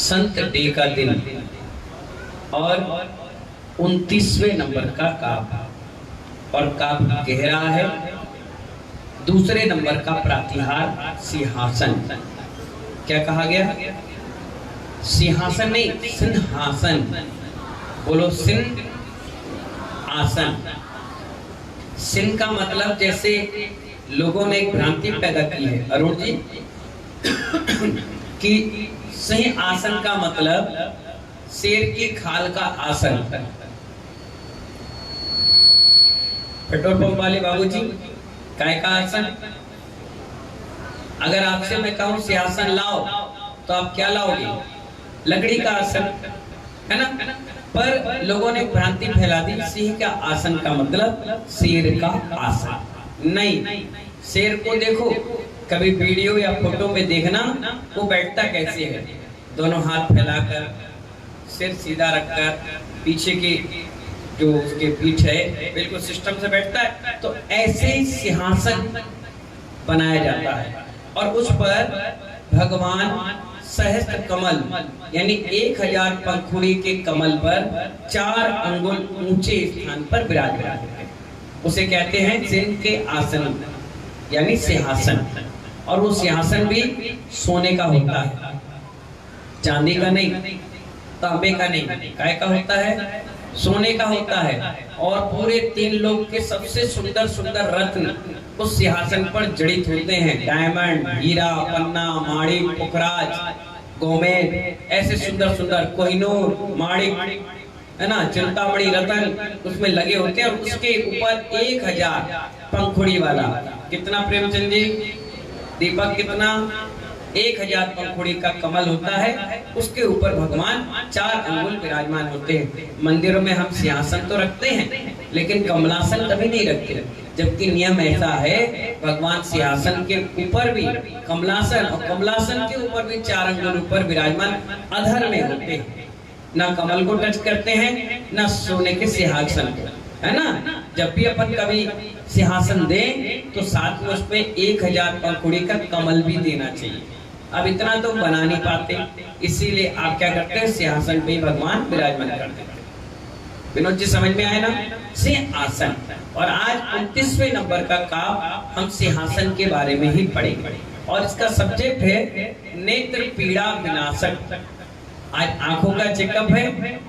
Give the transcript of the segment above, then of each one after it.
संत day का दिन और 29वें नंबर का काव्य, और काव्य कह रहा है दूसरे नंबर का प्रातिहार सिंहासन। क्या कहा गया? सिंहासन नहीं, सिंहासन। बोलो सिंह आसन। सिंह का मतलब जैसे लोगों ने एक भ्रांति पैदा की है अरुण जी कि सिंह आसन का मतलब शेर की खाल का आसन। पेट्रोल पंप वाले बाबूजी, काय का आसन? अगर आपसे मैं कहूं सिंहासन लाओ तो आप क्या लाओगे? लकड़ी का आसन, है ना? पर लोगों ने भ्रांति फैला दी, सिंह का आसन का मतलब शेर का आसन। नहीं, शेर को देखो कभी वीडियो या फोटो में देखना, वो बैठता कैसे है? दोनों हाथ फैलाकर, सिर सीधा रखकर, पीछे की जो उसके पीठ है बिल्कुल सिस्टम से बैठता है। तो ऐसे ही सिंहासन बनाया जाता है और उस पर भगवान सहस्त्र कमल यानी 1000 पंखुड़ी के कमल पर 4 अंगुल ऊंचे स्थान पर विराजमान है। उसे कहते हैं सिंह के आसन यानी सिंहासन। और वो सिंहासन भी सोने का होता है, चांदी का नहीं, तांबे का नहीं, काय का होता है? सोने का होता है। और पूरे 3 लोग के सबसे सुंदर सुंदर रत्न उस सिंहासन पर जड़ित होते हैं। डायमंड, हीरा, पन्ना, माणिक, पुखराज, गोमेद, ऐसे सुंदर सुंदर कोहिनूर, माणिक, है ना, चिंतामणि, रतन उसमें लगे होते हैं। और उसके ऊपर 1000 पंखुड़ी वाला, कितना प्रेमचंद जी? दीपक कितना? 1000 पंखुड़ी का कमल होता है, उसके ऊपर भगवान 4 अंगुल विराजमान होते हैं। मंदिरों में हम सिंहासन तो रखते हैं लेकिन कमलासन कभी नहीं रखते, जबकि नियम ऐसा है भगवान सिंहासन के ऊपर भी कमलासन और कमलासन के ऊपर भी 4 अंगुल ऊपर विराजमान अधर में होते हैं। ना कमल को टच करते हैं ना सोने के सिंहासन को, है ना? जब भी अपन कभी सिंहासन दें तो साथ में उसमें 1000 पंखुड़ी का कमल भी देना चाहिए। अब इतना तो बना नहीं पाते, इसीलिए आप क्या करते हैं? सिंहासन पे भगवान विराजमान करते हैं। विनोद जी समझ में आए ना? सिंहासन। और आज 29वें नंबर का काव्य हम सिंहासन के बारे में ही पढ़ेंगे और इसका सब्जेक्ट है नेत्र पीड़ा विनाशक। आज आंखों का चेकअप है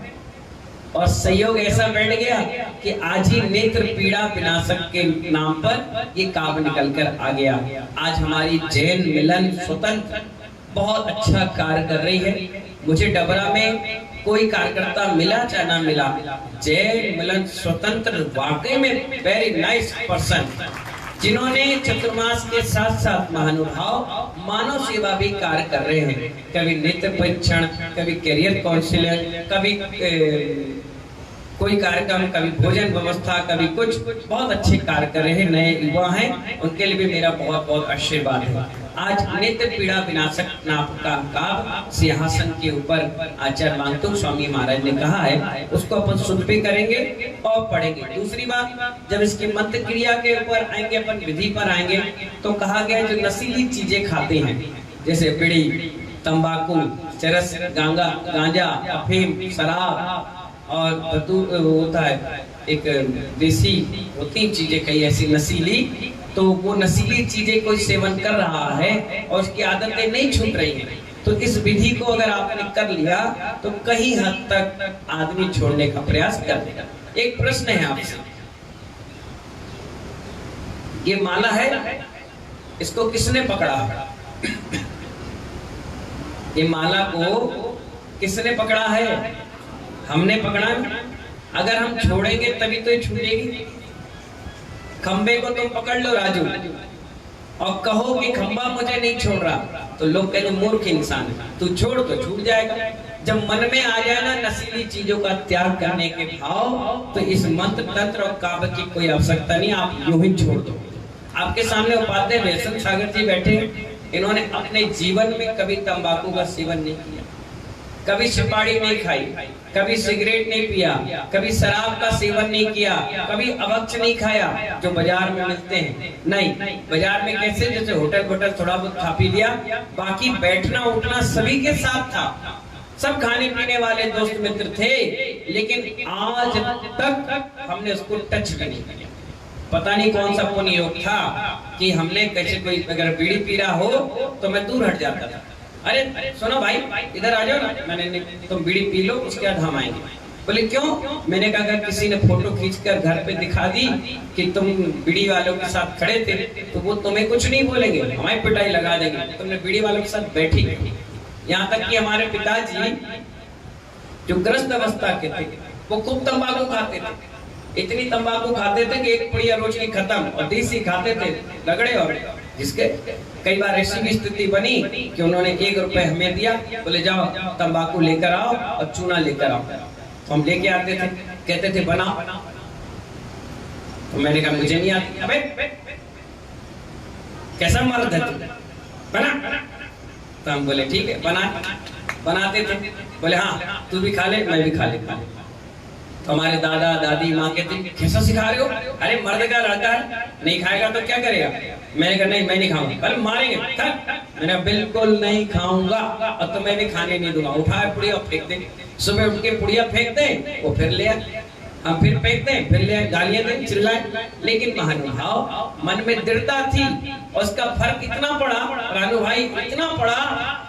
और संयोग ऐसा बैठ गया कि आज ही नेत्र पीड़ा विनाशक के नाम पर ये काव्य निकल कर आ गया। आज हमारी जैन मिलन स्वतंत्र बहुत अच्छा कार्य कर रही है। मुझे डबरा में कोई कार्यकर्ता मिला चाहे ना मिला, जैन मिलन स्वतंत्र वाकई में वेरी नाइस पर्सन, जिन्होंने चतुर्मास के साथ साथ महानुभाव मानव सेवा भी कार्य कर रहे हैं। कभी नेत्र परीक्षण, कभी कैरियर काउंसलर, कभी कोई कार्यक्रम, कभी भोजन व्यवस्था, कभी कुछ बहुत अच्छे कार्य कर रहे हैं। नए युवा हैं, उनके लिए भी मेरा बहुत बहुत आशीर्वाद है। आज नेत्र पीड़ा विनाशक नाम का काव्य सिंहासन के ऊपर आचार्य मांगतुक स्वामी महाराज ने कहा है, उसको अपन शुद्ध भी करेंगे और पढ़ेंगे। दूसरी बात, जब इसकी मंत्र क्रिया के ऊपर आएंगे, अपन विधि पर आएंगे, तो कहा गया जो नशीली चीजें खाते हैं जैसे बीड़ी, तंबाकू, चरस, गांजा, अफीम, शराब और धतूर होता है, एक देसी, वो 3 चीजें कई ऐसी नशीली, तो वो नशीली चीजें कोई सेवन कर रहा है और उसकी आदतें नहीं छूट रही हैं, तो इस विधि को अगर आपने कर लिया तो कहीं हद तक आदमी छोड़ने का प्रयास कर देगा। एक प्रश्न है आपसे, ये माला है, इसको किसने पकड़ा? ये माला को किसने पकड़ा है? हमने पकड़ा। अगर हम छोड़ेंगे तभी तो ये छूटेगी। खंबे को तुम पकड़ लो राजू और कहो कि खंबा मुझे नहीं छोड़ रहा, तो लोग कहेंगे मूर्ख इंसान है, तू छोड़ तो छूट जाएगा। जब मन में आ जाए ना नशीली चीजों का त्याग करने के भाव, तो इस मंत्र तंत्र और काव्य की कोई आवश्यकता नहीं, आप यूं ही छोड़ दो। आपके सामने उपाध्याय वैष्णव सागर जी बैठे, इन्होंने अपने जीवन में कभी तंबाकू का सेवन नहीं किया, कभी सुपारी नहीं खाई, कभी सिगरेट नहीं पिया, कभी शराब का सेवन नहीं किया, कभी अभक्ष नहीं खाया जो बाजार में मिलते हैं। नहीं, बाजार में कैसे, जैसे होटल थोड़ा बहुत खा पी लिया, बाकी बैठना उठना सभी के साथ था। सब खाने पीने वाले दोस्त मित्र थे, लेकिन आज तक हमने उसको टच भी नहीं किया। पता नहीं कौन सा पुण्य योग था कि हमने कैसे, कोई अगर बीड़ी पी रहा हो तो मैं दूर हट जाता था। अरे सुनो भाई, इधर आ जाओ ना। मैंने तुम बीड़ी पी लो, उसके बाद हम आएंगे। बोले क्यों? मैंने कहा अगर किसी ने फोटो खींचकर घर पे दिखा दी कि तुम बीड़ी वालों के साथ खड़े थे तो वो तुम्हें कुछ नहीं बोलेंगे, हमारी पिटाई लगा देंगे, तुमने बीड़ी वालों के साथ बैठी। यहाँ तक कि हमारे पिताजी जो ग्रस्त अवस्था के थे वो खूब तंबाकू खाते थे। इतनी तंबाकू खाते थे कि एक पुड़िया रोज की खत्म, और देसी खाते थे लगड़े। और जिसके कई बार ऐसी भी स्थिति बनी कि उन्होंने 1 रुपए हमें दिया, बोले जाओ तंबाकू लेकर आओ और चूना लेकर आओ। तो हम लेके आते थे, कहते थे बनाओ। तो मैंने कहा मुझे नहीं आती। अबे कैसा मर्द है तू, बना। तो हम बोले ठीक है बनाते थे। बोले हाँ तू भी खा ले, मैं भी खा लेता हूँ। तो हमारे दादा दादी माँ कहते कैसा सिखा रहे हो? अरे मर्द का लड़का है, नहीं खाएगा तो क्या करेगा? मैंने कहा नहीं मैं नहीं खाऊंगा। कल मारेंगे। मैंने बिल्कुल नहीं खाऊंगा और तुम्हें भी खाने नहीं दूंगा। उठाए पुड़िया फेंक दे, सुबह उठ के पुड़िया फेंक दे, वो फिर ले आए, हम फिर फेंकते हैं, फिर ले आए, गालियां दें, चिल्लाए। लेकिन महानुभाव मन में दृढ़ता थी और उसका फर्क इतना पड़ा रानू भाई, इतना पड़ा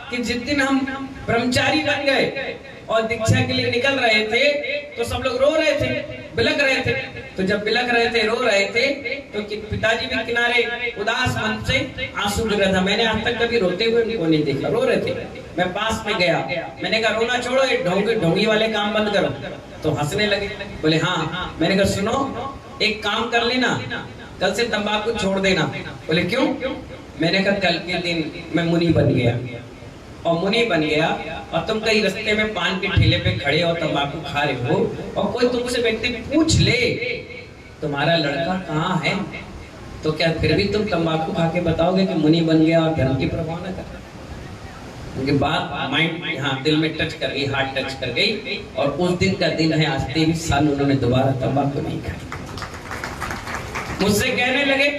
कि जिस दिन हम ब्रह्मचारी बन गए और दीक्षा के लिए निकल रहे थे तो सब लोग रो रहे थे, बिलख रहे थे। तो जब बिलख रहे थे, रो रहे थे, तो पिताजी भी किनारे उदास मन से आंसू गिर रहा था। मैंने आज तक कभी रोते हुए उनको नहीं देखा, रो रहे थे। मैं पास में गया, मैंने कहा रोना छोड़ो, ये ढोंगी वाले काम बंद करो। तो हंसने लगे, बोले हाँ। मैंने कहा सुनो एक काम कर लेना, कल से तंबाकू छोड़ देना। बोले क्यों? मैंने कहा कल के दिन मैं मुनि बन गया, और मुनि बन गया और तुम कहीं रास्ते में पान के ठेले पे खड़े हो, तंबाकू खा रहे हो, और कोई तुमसे व्यक्ति पूछ ले तुम्हारा लड़का कहाँ है, तो क्या फिर भी तुम तंबाकू खा के बताओगे कि मुनि बन गया और धर्म की परवाह न कर? उनकी बात माइंड यहाँ दिल में टच कर गई, हार्ट टच कर गई, और उस दिन का दिन है। आज 23 साल उन्होंने दोबारा तंबाकू नहीं खाई। मुझसे कहने लगे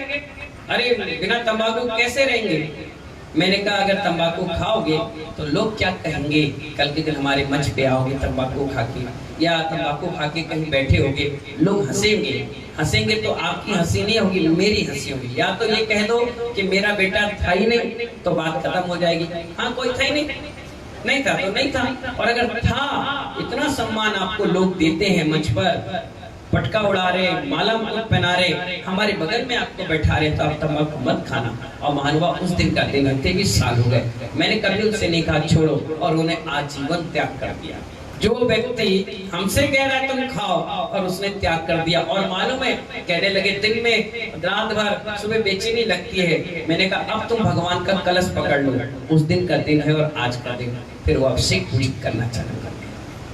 अरे बिना तंबाकू कैसे रहेंगे? मैंने कहा अगर तंबाकू खाओगे तो लोग क्या कहेंगे? कल के दिन हमारे मंच पे आओगे तंबाकू खा के, या तंबाकू खा के कहीं बैठे होगे, लोग हंसेंगे तो आपकी हंसी नहीं होगी, मेरी हंसी होगी। या तो ये कह दो कि मेरा बेटा था ही नहीं, तो बात खत्म हो जाएगी। हाँ कोई था ही नहीं था तो नहीं था, और अगर था, इतना सम्मान आपको लोग देते हैं मंच पर, पटका उड़ा रहे, माला मुकुट पहना रहे, हमारे बगल में आपको बैठा रहे, तो आप तंबाकू मत खाना। और महानुभा उस दिन का दिन 23 साल हो गए, मैंने कभी उनसे नहीं कहा छोड़ो, और उन्हें आजीवन त्याग कर दिया। जो व्यक्ति हमसे कह रहा है तुम खाओ, और उसने त्याग कर दिया। और मालूम है कहने लगे दिन में रात भर सुबह बेचैनी लगती है। मैंने कहा अब तुम भगवान का कलश पकड़ लो, उस दिन का दिन है और आज का दिन। फिर वो अभिषेक पूजित करना चालू कर।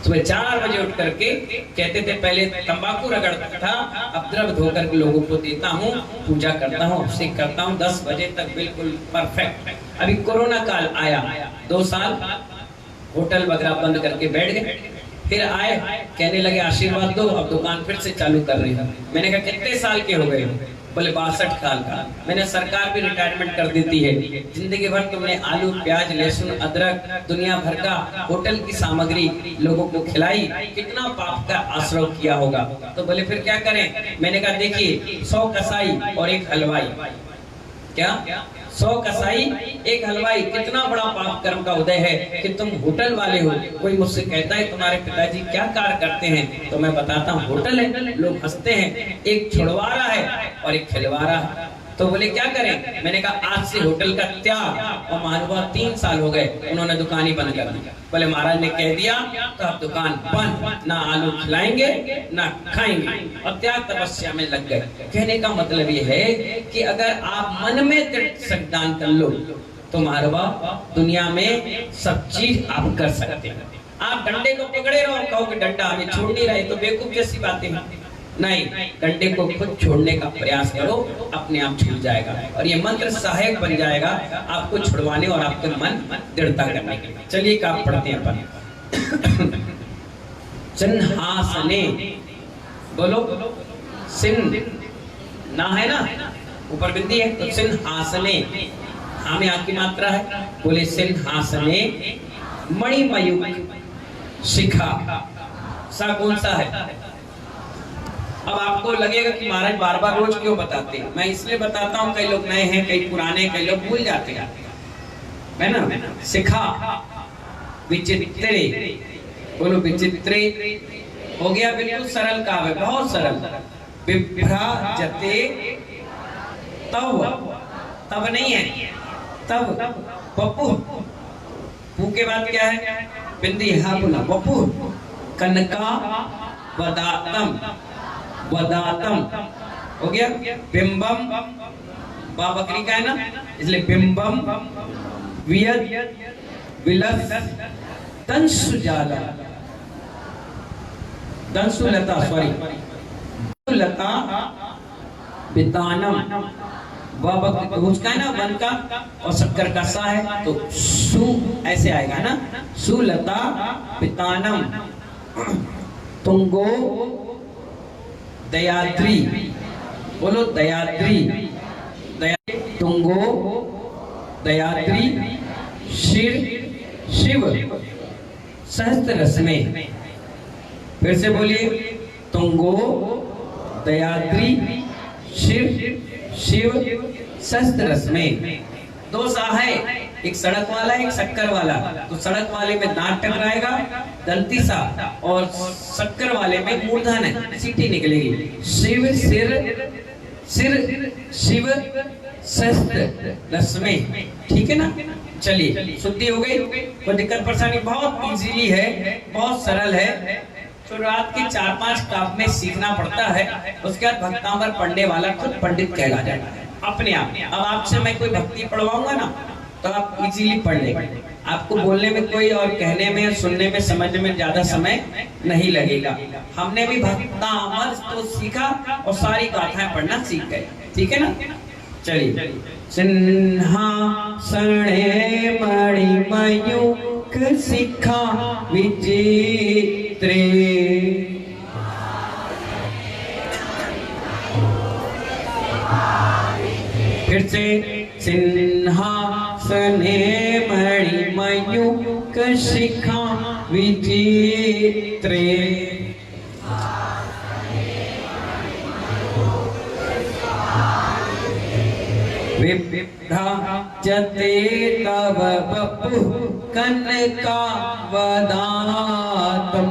सुबह 4 बजे उठ करके कहते थे पहले तंबाकू रगड़ता था, अब द्रव धोकर के लोगों को देता हूँ, पूजा करता हूँ, अभिषेक करता हूँ, 10 बजे तक बिल्कुल परफेक्ट। अभी कोरोना काल आया, 2 साल होटल वगैरह बंद करके बैठ गए, फिर आए कहने लगे आशीर्वाद दो, अब दुकान फिर से चालू कर रही है। मैंने कहा कितने साल के हो गए? बोले 62 साल का। मैंने सरकार भी रिटायरमेंट कर देती है, जिंदगी भर तुमने आलू प्याज लहसुन अदरक दुनिया भर का होटल की सामग्री लोगों को खिलाई, कितना पाप का आश्रय किया होगा। तो बोले फिर क्या करें? मैंने कहा देखिए 100 कसाई और 1 हलवाई, क्या 100 कसाई 1 हलवाई, कितना बड़ा पाप कर्म का उदय है कि तुम होटल वाले हो। कोई मुझसे कहता है तुम्हारे पिताजी क्या कार्य करते हैं, तो मैं बताता हूँ होटल है, लोग हंसते हैं, एक छुड़वारा है और एक खिलवारा है। तो बोले क्या करें? मैंने कहा आज से होटल का त्याग। और महानुभाव 3 साल हो गए, उन्होंने दुकान ही बंद कर दी। बोले महाराज ने कह दिया तो अब दुकान बंद, ना आलू खिलाएंगे ना खाएंगे, और त्याग तपस्या में लग गए। कहने का मतलब ये है कि अगर आप मन में दान कर लो तो महानुभाव दुनिया में सब चीज आप कर सकते हैं। आप डंडे को पकड़े रहो, कहो कि डंडा हमें छोड़ नहीं रहे, तो बेवकूफ जैसी बातें हैं। नहीं, डंडे को खुद छोड़ने का प्रयास करो, अपने आप छूट जाएगा, और ये मंत्र सहायक बन जाएगा आपको छुड़वाने और आपके मन दृढ़ता करने के लिए। चलिए आप पढ़ते हैं अपन। सिंहासने, बोलो सिंह ना है ना, ऊपर बिंदी है तो सिंहासने, हाँ में आकी मात्रा है। बोले सिंहासने मणिमयुक्त शिखा। सा कौन सा है? अब आपको लगेगा कि महाराज बार बार रोज क्यों बताते हैं? मैं इसलिए बताता हूँ, कई लोग नए हैं, कई पुराने, कई लोग भूल जाते हैं, है ना। शिखा विचित्रे, बोलो विचित्रे। हो गया, बिल्कुल सरल काम है, बहुत सरल। विभ्राजते, तब नहीं है, तब पप्पू। पू के बाद क्या है? बिंदी। हाँ बोला पप्पू। कनका वदातम, वदातम हो गया। बिंबम, बा बकरी का है ना, इसलिए बिंबम। वियद विलस, दंशुजाला, दंशुलता, सॉरी लता। बितानम, उसका है ना वन का, और शक्कर का सा है तो सु ऐसे आएगा ना, सुलता पितानम। तुंगो दयाद्री, बोलो दयाद्री, तुंगो दयाद्री। शिव सहस्त्र रस में, फिर से बोलिए, तुंगो दयाद्री शिव सहस्त्र रस में। दो सा है, एक सड़क वाला, एक शक्कर वाला। तो सड़क वाले में दांत टकराएगा, दंती सा, और शक्कर वाले में मूर्धन है, सीटी निकलेगी। शिव सिर शिव सहस्त्र रस में, ठीक है ना। चलिए, शुद्धि हो गई। कोई दिक्कत परेशानी? बहुत इजीली है, बहुत सरल है। शुरुआत के 4-5 काव्य में सीखना पड़ता है, उसके बाद भक्तांबर पढ़ने वाला खुद पंडित कहला जाता है अपने आप। अब आपसे मैं कोई भक्ति पढ़वाऊंगा ना, तो आप इजीली पढ़ लेंगे। आपको बोलने में कोई, और कहने में, सुनने में, समझने में ज्यादा समय नहीं लगेगा। हमने भी भक्तांबर तो सीखा और सारी गाथाएं पढ़ना सीख गए, ठीक है ना। चलिए, सिंहासने मणिमयूख शिखा विचित्रे। फिर से, सिंहासने मणिमयूख शिखा विचित्रे। विभ्राजते तव वपुः कनका वदातम्।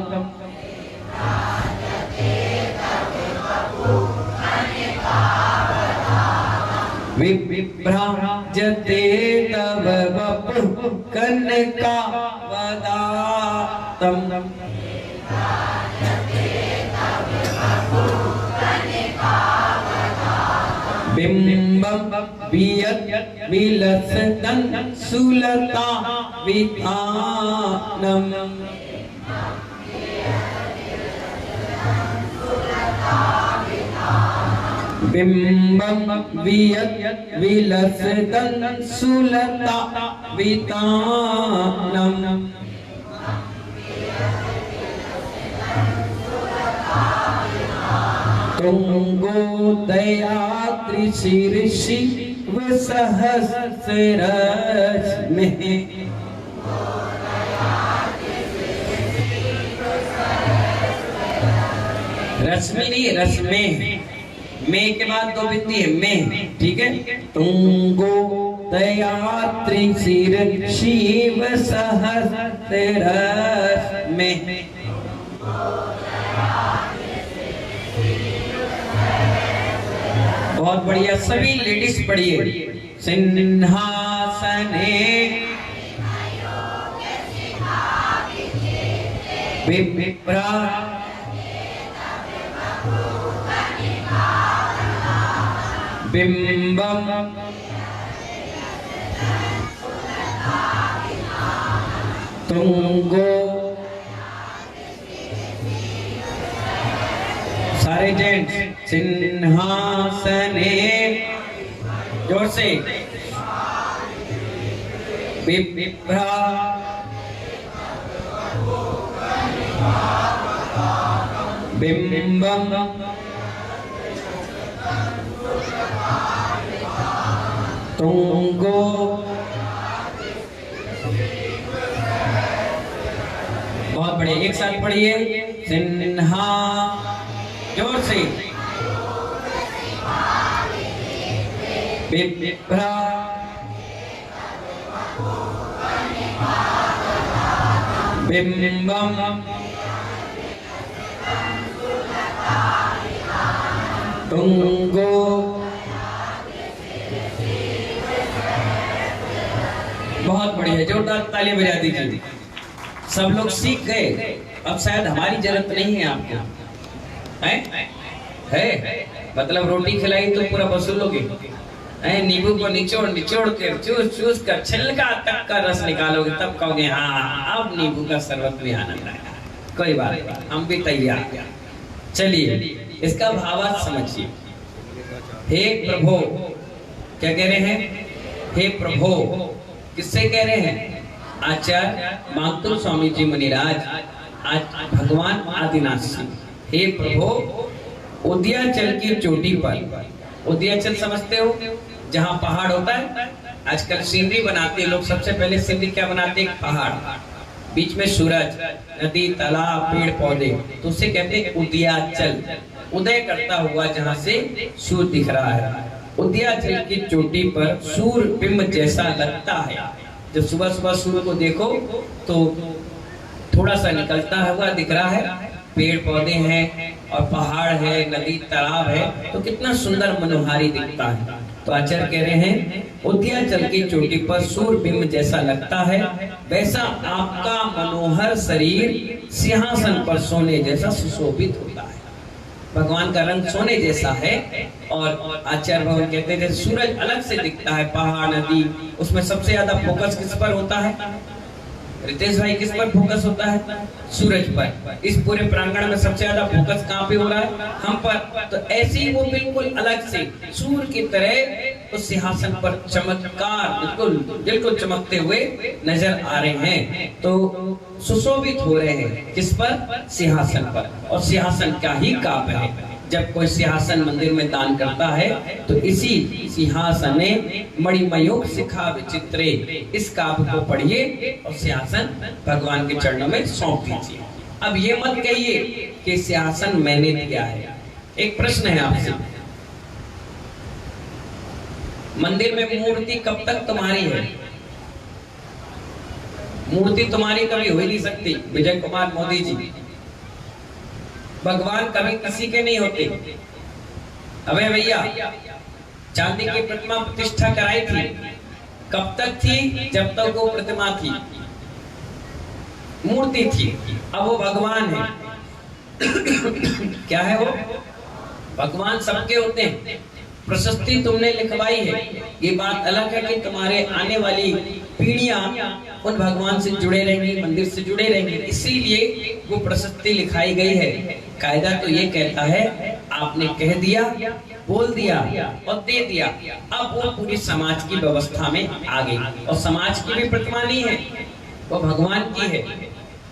विभ्राजते तव वपुः कनका वदातम्। बिंबम वियद विलसदं सुलता वितानम। बिंबम वियद विलसदं सुलता वितानम। तुंगो दयाद्रि शिव सहस्त्र रस में। रश्मि नहीं, रस में के बाद दो बिंदी है, में, ठीक है। तुंगो दयाद्रि शिव सहस्त्र रस में। बहुत बढ़िया, सभी लेडीज पढ़िए। सिंहासने विभ्रा बिंबम तुंगो। सारे जेंट्स, सिंहासने, जोर से, विभ्रा बिंबम तुंगो बहुत बढ़िया, एक साथ पढ़िए। सिन्हा, जोर से। बिभ्रा, बिंबम, तुंगो, बहुत बढ़िया, जोरदार ताली बजा दीजिए। सब लोग सीख गए, अब शायद हमारी जरूरत नहीं है आपको, है? मतलब रोटी खिलाई तो पूरा वसूलोगे, नींबू को निचोड़ निचोड़ कर चूस चूस कर छिलका तक का रस निकालोगे, तब कहोगे हाँ अब नींबू का शरबत भी आनंद आएगा। कोई बात नहीं, हम भी तैयार। चलिए इसका भावार्थ समझिए। हे प्रभु, क्या कह रहे हैं? हे प्रभु, किससे कह रहे हैं? आचार्य मातुर स्वामी जी मुनिराज, आज भगवान आदिनाथ सिंह। हे प्रभु, उदयाचल की चोटी पर, उदयाचल समझते हो जहाँ पहाड़ होता है, आजकल सीनरी बनाते हैं लोग। सबसे पहले सीनरी क्या बनाते हैं? पहाड़, बीच में सूरज, नदी, तालाब, पेड़ पौधे, तो उसे कहते हैं उदयाचल। उदय करता हुआ जहाँ से सूर्य दिख रहा है, उदयाचल की चोटी पर सूर्य बिंब जैसा लगता है। जब सुबह सुबह सूर्य को देखो तो थोड़ा सा निकलता हुआ दिख रहा है, पेड़ पौधे हैं और पहाड़ है, नदी, तालाब है, तो कितना सुंदर मनोहारी दिखता है। तो आचार्य कह रहे हैं उदयाचल की चोटी पर सूर्य बिंब जैसा लगता है, वैसा आपका मनोहर शरीर सिंहासन पर सोने जैसा सुशोभित होता है। भगवान का रंग सोने जैसा है। और आचार्य भगवान कहते हैं जैसे सूरज अलग से दिखता है, पहाड़, नदी, उसमें सबसे ज्यादा फोकस किस पर होता है? रितेश भाई, किस पर फोकस होता है? सूरज पर। इस पूरे प्रांगण में सबसे ज्यादा फोकस कहाँ पे हो रहा है? हम पर। तो ऐसे ही वो बिल्कुल अलग से सूर्य की तरह उस सिंहासन पर चमत्कार बिल्कुल चमकते हुए नजर आ रहे हैं। तो सुशोभित हो रहे हैं किस पर? सिंहासन पर। और सिंहासन क्या ही काव्य है। जब कोई सिंहासन मंदिर में दान करता है तो इसी सिंहासने मणिमयोग शिखा विचित्रे, इस काव्य को पढ़िए और सिंहासन भगवान के चरणों में सौंप दीजिए। अब ये मत कहिए कि सिंहासन मैंने दिया है। एक प्रश्न है आपसे, मंदिर में मूर्ति कब तक तुम्हारी है? मूर्ति तुम्हारी कभी हो ही नहीं सकती। विजय कुमार मोदी जी, भगवान कभी किसी के नहीं होते। अबे भैया, चांदी की प्रतिमा प्रतिष्ठा कराई थी, कब तक थी? जब तक वो प्रतिमा थी, मूर्ति थी। अब वो भगवान है। क्या है वो? भगवान सबके होते हैं। प्रशस्ति तुमने लिखवाई है, ये बात अलग है कि तुम्हारे आने वाली पीढ़ियां उन भगवान से जुड़े रहेंगे, मंदिर से जुड़े रहेंगे, इसीलिए वो प्रशस्ति लिखाई गई है। कायदा तो ये कहता है आपने कह दिया, बोल दिया और दे दिया, अब वो पूरी समाज की व्यवस्था में आ गई। और समाज की भी प्रतिमा नहीं है, वो भगवान की है।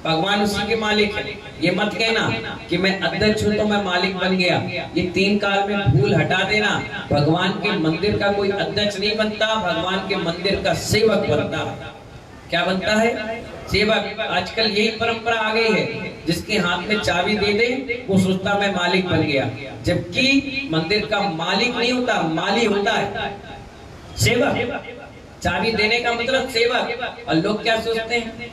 भगवान उसी के मालिक है। ये मत कहना कि मैं अध्यक्ष हूँ तो मैं मालिक बन गया। ये 3 काल में भूल हटा देना। भगवान के मंदिर का कोई अध्यक्ष नहीं बनता, भगवान के मंदिर का सेवक बनता है। क्या बनता है? सेवक। आजकल यही परंपरा आ गई है, जिसके हाथ में चाबी दे दे वो सोचता मैं मालिक बन गया, जबकि मंदिर का मालिक नहीं होता, माली होता है, सेवक। चाबी देने का मतलब सेवक। और लोग क्या सोचते हैं?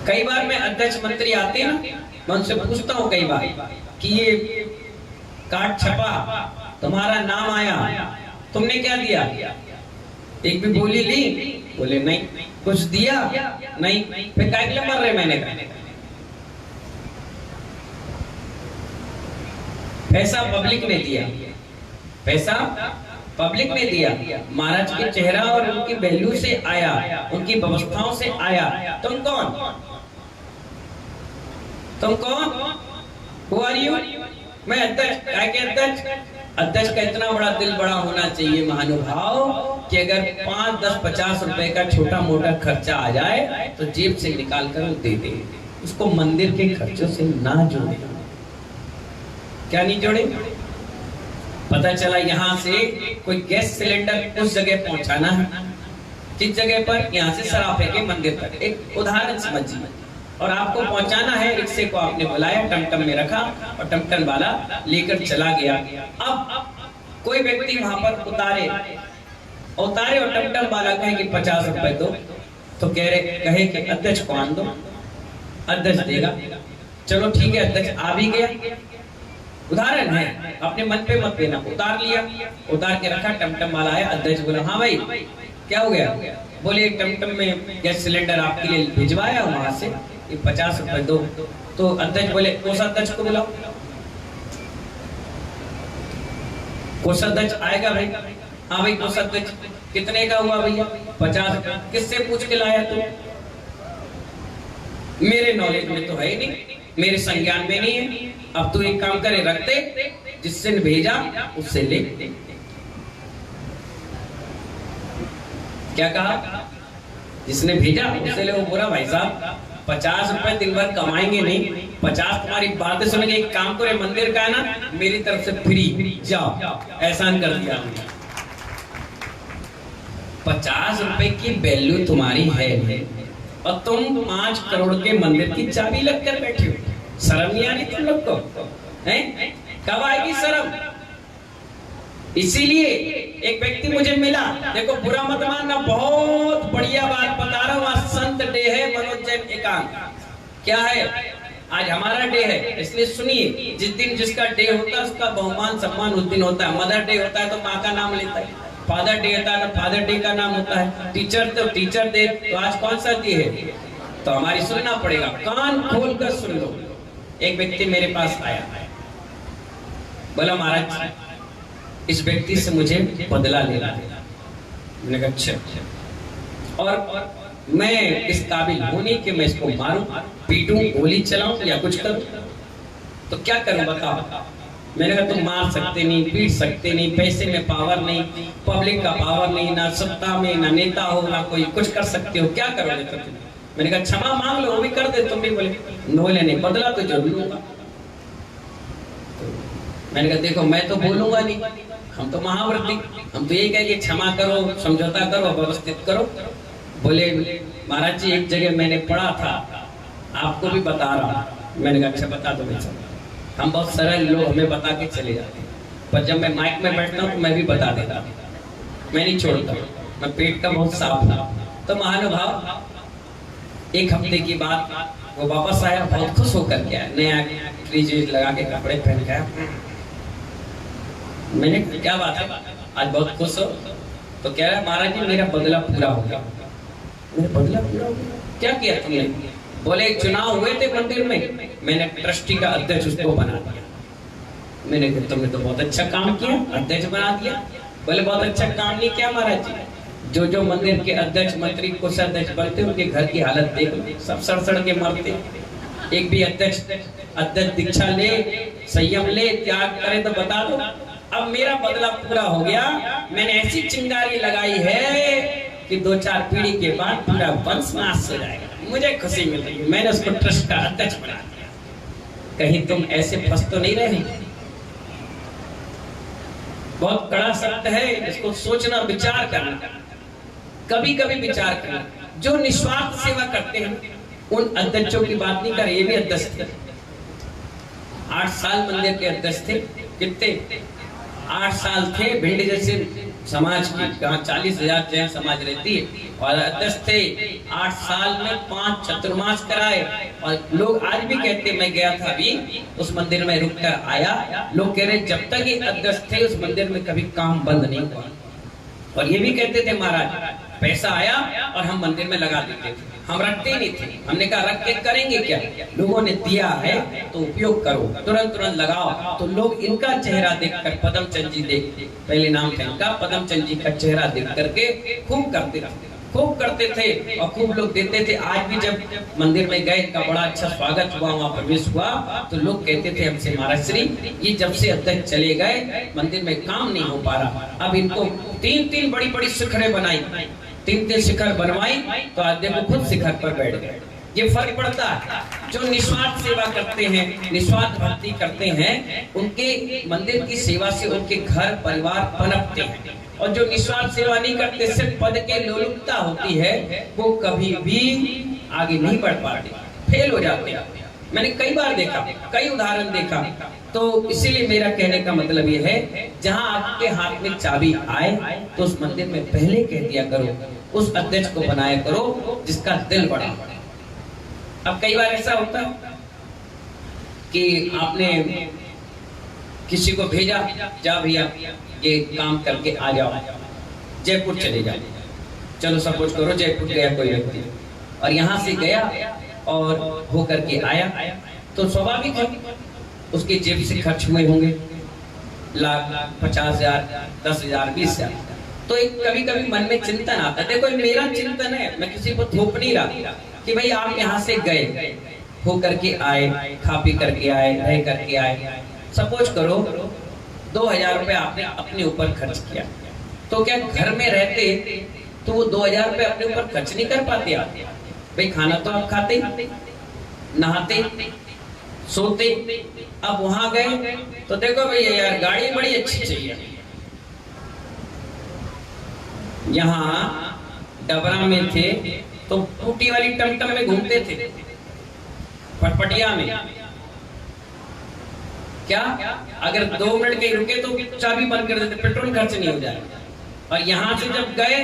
कई बार मैं अध्यक्ष मंत्री आते हैं ना, मैं उनसे पूछता हूँ कई बार कि ये कार्ड छपा, तुम्हारा नाम आया, तुमने क्या दिया? एक भी बोली ली? बोले नहीं। कुछ दिया? नहीं। फिर क्या के लिए मर रहे? मैंने कहा पैसा पब्लिक ने दिया, पैसा पब्लिक ने दिया। महाराज के चेहरा और उनकी वैल्यू से आया, उनकी व्यवस्थाओं से आया। तुम कौन? तुम कौन? Who are you? मैं अध्यक्ष। क्या के अध्यक्ष? अध्यक्ष का इतना बड़ा दिल बड़ा होना चाहिए महानुभाव कि अगर 5, 10, 50 रुपए का छोटा मोटा खर्चा आ जाए तो जेब से निकाल कर दे दे। उसको मंदिर के खर्चों से ना जोड़े। क्या नहीं जोड़े? पता चला यहाँ से कोई गैस सिलेंडर उस जगह पहुंचाना है, किस जगह पर? यहाँ से सराफे के मंदिर तक। एक उदाहरण समझिए। और आपको पहुंचाना है, रिक्शे को आपने बुलाया, टमटम में रखा और टमटम वाला लेकर चला गया। अब कोई व्यक्ति वहां पर उतारे और टमटम वाला कहे कि 50 रुपए दो, तो कहे कि अध्यक्ष को आन दो, अध्यक्ष देगा। चलो ठीक है, अध्यक्ष आ भी गया। उदाहरण है, अपने मन पे मत लेना। उतार लिया, उतार के रखा, टमटम वाला आया, अध्यक्ष बोला हाँ भाई क्या हो गया? बोले टमटम में गैस सिलेंडर आपके लिए भिजवाया वहां से, ये 50 रुपए दो। तो अध्यक्ष बोले कोषाध्यक्ष को बुलाओ। कोषाध्यक्ष आएगा भाई, हाँ भाई कोषाध्यक्ष कितने का हुआ भैया? 50। किससे पूछ के लाया तू? मेरे नॉलेज में तो है नहीं, मेरे संज्ञान में नहीं है। अब तू एक काम करे, रख दे, जिससे भेजा उससे ले। क्या कहा? जिसने भेजा उससे ले। वो बुरा भाई साहब 50 रुपए दिन भर कमाएंगे नहीं, 50 तुम्हारी बातें सुनेंगे। एक काम करे, मंदिर का है ना, मेरी तरफ से फ्री, जाओ, एहसान कर दिया। 50 रुपए की वैल्यू तुम्हारी है और तुम 5 करोड़ के मंदिर की चाबी लगकर बैठे हो। शर्म नहीं आ रही तुम लोग को? हैं? कब आएगी शर्म? इसीलिए एक व्यक्ति मुझे मिला, देखो बुरा मत मानना, बहुत बढ़िया बात बता रहा हूँ। आज संत डे है, मनोज जैन एकांत। क्या है? आज हमारा डे है, इसलिए सुनिए। जिस दिन जिसका डे होता है उसका बहुमान सम्मान उस दिन होता है। मदर डे होता है तो माँ का नाम लेता है, फादर डे होता है तो फादर डे का नाम होता है, टीचर तो टीचर डे। तो आज कौन सा डे है? तो हमारी सुनना पड़ेगा, कान खोल कर सुन लो। एक व्यक्ति मेरे पास आया, बोला महाराज इस व्यक्ति से मुझे बदला लेना है। मैंने कहा अच्छा, और मैं इस काबिल हूं नहीं कि मैं इसको मारूं, पीटूं, गोली चलाऊं या कुछ करूं, तो क्या करूं बताओ? मैंने कहा तुम मार सकते नहीं, पीट सकते नहीं, पैसे में पावर नहीं, पब्लिक का पावर नहीं, ना सत्ता में, ना नेता हो, ना कोई कुछ कर सकते हो, क्या करोगे तुम? मैंने कहा क्षमा मांग लो, वो भी कर दे। तुम भी बोले नहीं, बदला तो जरूर लूंगा। मैंने कहा देखो मैं तो बोलूंगा नहीं, हम तो महाव्रती, हम तो यही कहेंगे क्षमा करो, समझौता करो, व्यवस्थित करो। बोले महाराज जी एक जगह मैंने पढ़ा था, आपको भी बता रहा हूँ। मैंने कहा अच्छा बता दो। हम बहुत सरल लोग, हमें बता के चले जाते हैं, पर जब मैं माइक में बैठता हूँ तो मैं भी बता देता हूँ, मैं नहीं छोड़ता, मैं पेट का बहुत साफ था। तो महानुभाव एक हफ्ते की बात, वो वापस आया, बहुत खुश होकर के आया, नया फ्रिज लगा के कपड़े पहन के आया। मैंने क्या बात है, आज बहुत खुश हो? तो कह रहा महाराज जी मेरा बदला पूरा हो गया। बदला पूरा हो गया? क्या किया तुमने? बोले चुनाव हुए थे मंदिर में, मैंने ट्रस्टी का अध्यक्ष उसको बना दिया। मैंने कहा तुमने तो बहुत अच्छा काम किया, अध्यक्ष बना दिया। बोले बहुत अच्छा काम नहीं किया महाराज जी, जो मंदिर के अध्यक्ष मंत्री कोषाध्यक्ष बनते उनके घर की हालत देख लो, सब सड़ के मरते। एक भी अध्यक्ष दीक्षा ले, संयम ले, त्याग करे तो बता दो। अब मेरा बदला पूरा हो गया, मैंने ऐसी चिंगारी लगाई है कि 2-4 पीढ़ी के बाद पूरा वंश नाश हो जाएगा। मुझे खुशी मिल रही है, मैंने उसको ट्रस्ट का अध्यक्ष बना दिया। कहीं तुम ऐसे फंस तो नहीं रहे? बहुत कड़ा सत्य है, इसको सोचना, विचार करना, कभी कभी विचार करना। जो निस्वार्थ सेवा करते हैं उन अध्यक्षों की बात नहीं कर, ये भी अध्यक्ष थे, 8 साल मंदिर के अध्यक्ष थे। कितने? 8 साल थे। भिंड जैसे समाज की कहाँ 40,000 जैन समाज रहती है, और अध्यक्ष थे। 8 साल में 5 चतुर्मास कराए। और लोग आज भी कहते, मैं गया था अभी उस मंदिर में, रुक कर आया, लोग कह रहे जब तक ये अध्यक्ष थे उस मंदिर में कभी काम बंद नहीं हुआ। और ये भी कहते थे महाराज पैसा आया और हम मंदिर में लगा देते थे, हम रखते नहीं थे। हमने कहा रख के करेंगे क्या, लोगों ने दिया है तो उपयोग करो, तुरंत लगाओ। तो लोग इनका चेहरा देखकर, पदमचंद जी पहले नाम था इनका, पदमचंद जी का चेहरा देख करके खूब करते थे और खूब लोग देते थे। आज भी जब मंदिर में गए, इनका बड़ा अच्छा स्वागत हुआ, वहाँ प्रवेश हुआ, तो लोग कहते थे हमसे महाराज श्री ये जब से अध्यक्ष चले गए मंदिर में काम नहीं हो पा रहा। अब इनको 3 बड़ी शिखरें बनाई, 3 शिखर बनवाई, तो आज देखो खुद शिखर पर बैठ गए। ये फर्क पड़ता है। जो निस्वार्थ सेवा करते हैं, निस्वार्थ भक्ति करते हैं, उनके मंदिर की सेवा से उनके घर परिवार पनपते हैं। और जो निस्वार्थ सेवा नहीं करते, सिर्फ पद के लोलुपता होती है, वो कभी भी आगे नहीं बढ़ पाते, फेल हो जाते हैं। मैंने कई बार देखा, कई उदाहरण देखा। तो इसीलिए मेरा कहने का मतलब ये है, जहां आपके हाथ में चाबी आए तो उस मंदिर में पहले कह दिया करो, उस अध्यक्ष को बनाया करो जिसका दिल बड़ा। अब कई बार ऐसा होता है कि आपने किसी को भेजा, जा भैया ये काम करके आ जाओ, जयपुर चले जाओ। चलो सपोज करो जयपुर गया कोई व्यक्ति, और यहाँ से गया और होकर के आया, तो स्वाभाविक है उसके जेब से खर्च हुए होंगे लाख, 50,000, 10,000, 20,000। तो एक कभी कभी मन में चिंतन आता है। देखो मेरा चिंतन है, मैं किसी को थोप नहीं रहा कि भाई आप यहाँ से गए, हो करके आए, खा पी करके आए, रह करके आए। सपोज करो 2,000 रुपए आपने अपने ऊपर खर्च किया, तो क्या घर में रहते तो वो 2,000 रुपए अपने ऊपर खर्च नहीं कर पाते आप? भाई खाना तो आप खाते, नहाते, सोते। अब वहां गए तो देखो भैया यार गाड़ी बड़ी अच्छी चाहिए। यहाँ डबरा में थे तो टूटी वाली टमटम में घूमते थे, फटफटिया में। क्या अगर 2 मिनट कहीं रुके तो चाबी बंद कर देते, पेट्रोल खर्च नहीं हो जाए। और यहाँ से जब गए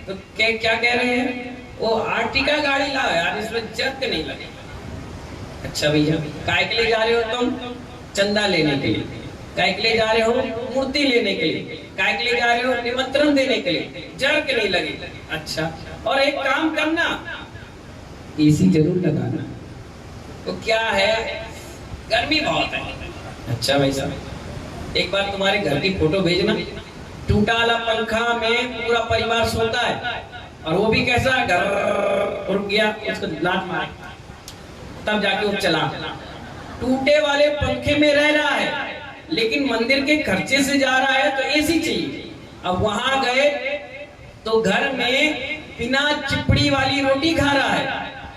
तो क्या कह रहे हैं, वो आर्टिका गाड़ी लाओ यार, इसमें जर्क नहीं लगे। अच्छा भैया काय के लिए जा रहे हो तुम? चंदा लेने के लिए। काय के लिए जा रहे हो? मूर्ति लेने के लिए। काय के लिए जा रहे हो? निमंत्रण देने के लिए, जर्क नहीं लगे। अच्छा, और एक काम करना, एसी जरूर लगाना। तो क्या है, गर्मी बहुत है। अच्छा भाई साहब, एक बार तुम्हारे घर की फोटो भेजना, टूटा वाला पंखा में पूरा परिवार सोता है, और वो भी कैसा, घर रुक गया, उसको लात मारे, तब जाके वो चला। टूटे वाले पंखे में रह रहा है, लेकिन मंदिर के खर्चे से जा रहा है तो एसी चाहिए। अब वहां गए तो घर में बिना चिपड़ी वाली रोटी खा रहा है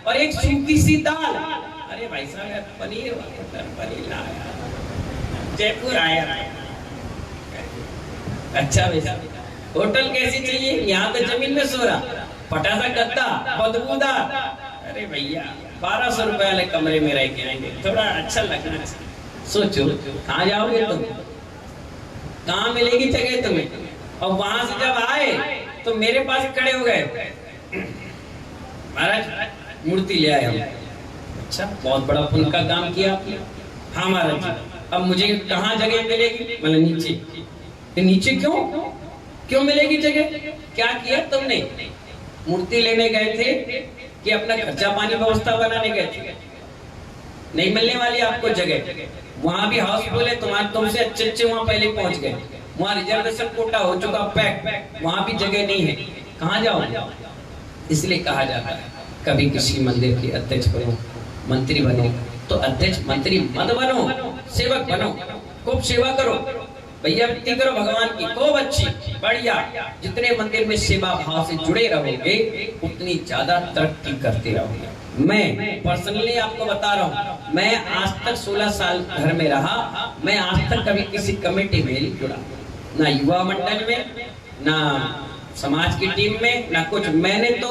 और एक सूखी सी दाल। अरे भाई साहब पनीर लाया, जयपुर आया। अच्छा भैया होटल कैसी चाहिए? यहाँ तो जमीन में सो रहा, फटा सा गद्दा, बदबूदार। अरे भैया 1,200 रुपए वाले कमरे में रह के आएंगे, थोड़ा अच्छा लगना चाहिए। सोचो कहाँ जाओगे तुम, कहाँ मिलेगी जगह तुम्हें? और वहां से जब आए तो मेरे पास खड़े हो गए, महाराज मूर्ति ले आए हम। अच्छा, बहुत बड़ा पुण्य का काम किया आपने। हाँ महाराज जी, अब मुझे कहाँ जगह मिलेगी? मतलब नीचे। नीचे क्यों मिलेगी जगह? क्या किया तुमने? मूर्ति लेने गए थे कि अपना खर्चा पानी व्यवस्था बनाने गए थे? नहीं मिलने वाली आपको जगह। वहां भी हाउसफुल है, तुमसे अच्छे वहां पहले पहुंच गए, वहां रिजर्वेशन कोटा हो चुका पैक, वहां भी जगह नहीं है, कहाँ जाओ? इसलिए कहा जाता है कभी किसी मंदिर के अध्यक्ष बनो, मंत्री बनो, तो अध्यक्ष मंत्री मत बनो, सेवक बनो, खूब सेवा करो, भैया भक्ति करो भगवान की, खूब अच्छी बढ़िया। जितने मंदिर में सेवा भाव से जुड़े रहोगे उतनी ज्यादा तरक्की करते रहोगे। मैं पर्सनली आपको बता रहा हूँ, मैं आज तक 16 साल घर में रहा, मैं आज तक कभी किसी कमेटी में नहीं जुड़ा, ना युवा मंडल में, ना समाज की टीम में, ना कुछ। मैंने तो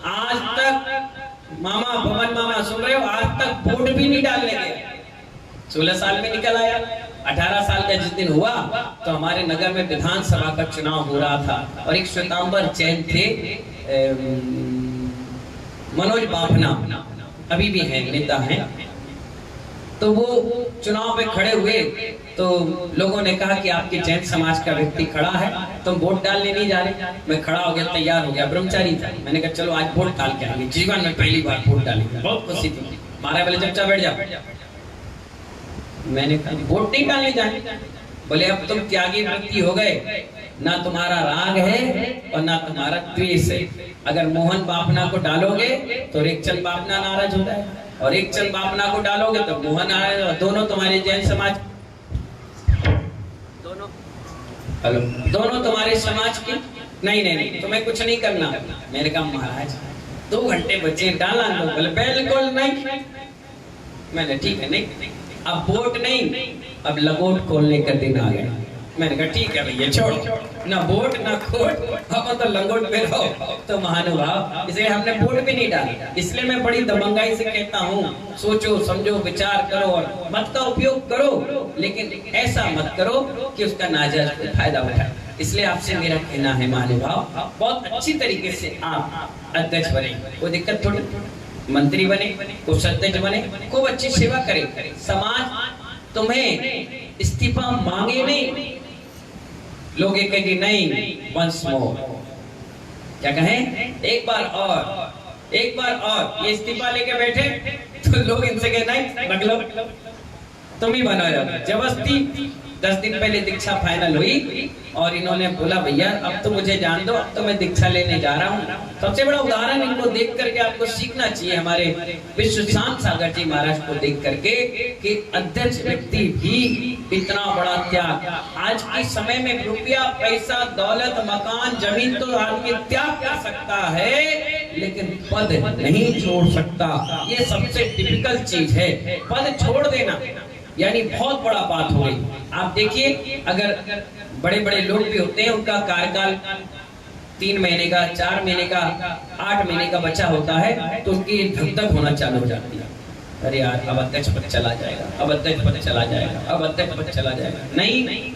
आज तक मामा भवन मामा सुन रहे हो, आज तक वोट भी नहीं डालने गया। 16 साल में निकल आया। 18 साल का जिस दिन हुआ तो हमारे नगर में विधानसभा का चुनाव हो रहा था, और एक श्वेतांबर जैन थे, मनोज बाफना, अभी भी हैं, नेता हैं। तो वो चुनाव में खड़े हुए तो लोगों ने कहा कि आपके जैन समाज का व्यक्ति खड़ा है, तुम वोट डालने नहीं जा रहे? मैं खड़ा हो गया, तैयार हो गया, ब्रह्मचारी था। मैंने कहा चलो आज वोट डाल के आएंगे, जीवन में पहली बार वोट डालेंगे। बहुत खुशी थी। मारा बोले चुपचाप बैठ जाओ। मैंने कहा वोट नहीं डालने जाए। बोले अब तुम त्यागी वृत्ति हो गए, ना तुम्हारा राग है और ना तुम्हारा द्वेष है। अगर मोहन बापना को डालोगे तो रेखचंद बापना नाराज होता है, और रेखचंद बापना को डालोगे तो मोहन नाराज, और दोनों तुम्हारे जैन समाज, दोनों तुम्हारे समाज की। नहीं तुम्हें कुछ नहीं करना। मैंने कहा महाराज 2 घंटे बचे, डाला दो। बोले बिल्कुल नहीं। मैंने ठीक है नहीं, अब वोट नहीं, अब लगोट खोलने का दिन आ गया। मैंने कहा ठीक है भैया छोड़ो, ना वोट ना खोट, हम तो लंगोट पे रहो। तो महानुभाव, इसलिए हमने वोट भी नहीं डाला। इसलिए मैं बड़ी दबंगाई से कहता हूँ, सोचो समझो विचार करो और मत का उपयोग करो, लेकिन ऐसा मत करो कि उसका नाजायज फायदा उठाए। इसलिए आपसे मेरा कहना है महानुभाव, बहुत अच्छी तरीके से आप अध्यक्ष बने, कोई दिक्कत थोड़ी, मंत्री बने, कोषाध्यक्ष बने, खूब अच्छी सेवा करे। समाज तुम्हें इस्तीफा मांगे नहीं, लोग ये कहेंगे नहीं वंस मोर, क्या कहें, एक बार और ये इस्तीफा लेके बैठे तो लोग इनसे कहे नहीं मतलब तुम ही बना जाओ। जबरदस्ती 10 दिन पहले दीक्षा फाइनल हुई और इन्होंने बोला भैया अब तो मुझे जान दो, अब तो मैं दीक्षा लेने जा रहा हूँ। सबसे बड़ा उदाहरण इनको देख करके आपको सीखना चाहिए, हमारे विश्व शांत सागर जी महाराज को देख करके, कि अध्यक्ष व्यक्ति भी इतना बड़ा त्याग। आज के समय में रुपया पैसा दौलत मकान जमीन तो आदमी त्याग कर सकता है, लेकिन पद नहीं छोड़ सकता। ये सबसे टिपिकल चीज है, पद छोड़ देना यानी बहुत बड़ा बात हो गई। आप देखिए, अगर बड़े बड़े लोग भी होते हैं, उनका कार्यकाल 3 महीने का, 4 महीने का, 8 महीने का बचा होता है, तो उनकी धक-धक होना चालू हो जाती है। अरे यार अब अध्यक्ष पद चला जाएगा, अब अध्यक्ष पद चला जाएगा, अब अध्यक्ष पद चला जाएगा। नहीं,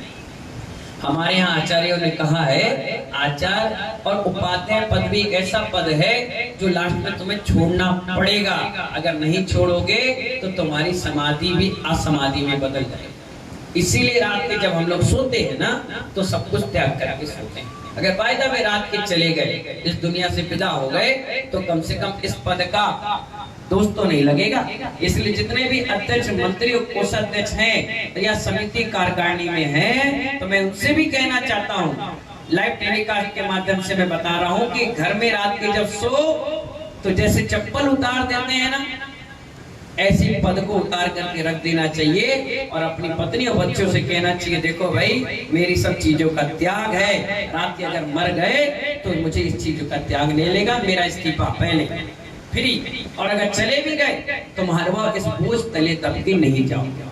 हमारे यहाँ आचार्यों ने कहा है, आचार्य और उपाध्याय पद भी एक ऐसा पद है जो लास्ट में तुम्हें छोड़ना पड़ेगा। अगर नहीं छोड़ोगे तो तुम्हारी समाधि भी असमाधि में बदल जाएगी। इसीलिए रात के जब हम लोग सोते हैं ना, तो सब कुछ त्याग करके सोते हैं। अगर वायदा में रात के चले गए, इस दुनिया से विदा हो गए, तो कम से कम इस पद का दोष तो नहीं लगेगा। इसलिए जितने भी अध्यक्ष मंत्री और कोषाध्यक्ष हैं या समिति कार्यकारिणी में हैं, तो मैं उनसे भी कहना चाहता हूँ, लाइव टेलीकास्ट के माध्यम से मैं बता रहा हूँ कि घर में रात के जब सो, तो जैसे चप्पल उतार देते हैं ना, ऐसी पद को उतार करके रख देना चाहिए और अपनी पत्नी और बच्चों से कहना चाहिए, देखो भाई मेरी सब चीजों का त्याग है, रात के अगर मर गए तो मुझे इस चीजों का त्याग ले लेगा, मेरा इस्तीफा पहले फ्री, और अगर चले भी गए तो महानुभाव इस बोझ तले दबके नहीं जाओगे,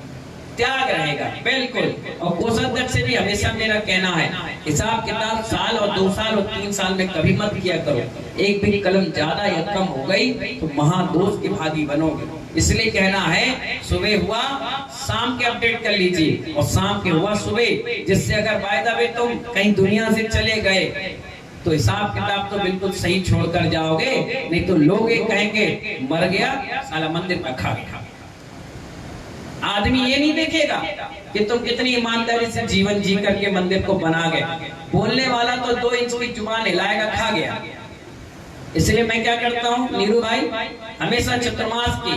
त्याग रहेगा बिल्कुल। और कोषाध्यक्ष से भी हमेशा मेरा कहना है, हिसाब किताब साल और 2 साल और 3 साल में कभी मत किया करो। एक भी कलम ज्यादा या कम हो गई तो महादोष के भागी बनोगे। इसलिए कहना है, सुबह हुआ शाम के अपडेट कर लीजिए और शाम के हुआ सुबह, जिससे अगर वायदा में तुम कहीं दुनिया से चले गए तो हिसाब किताब तो बिल्कुल सही छोड़कर जाओगे, नहीं तो लोग ये कहेंगे मर गया साला मंदिर में खा गया। आदमी ये नहीं देखेगा कि तुम कितनी ईमानदारी से जीवन जी करके मंदिर को बना गए। बोलने वाला तो 2 इंच की जुबान हिलाएगा, खा गया। इसलिए मैं क्या करता हूँ नीरू भाई, हमेशा चतुर्मास की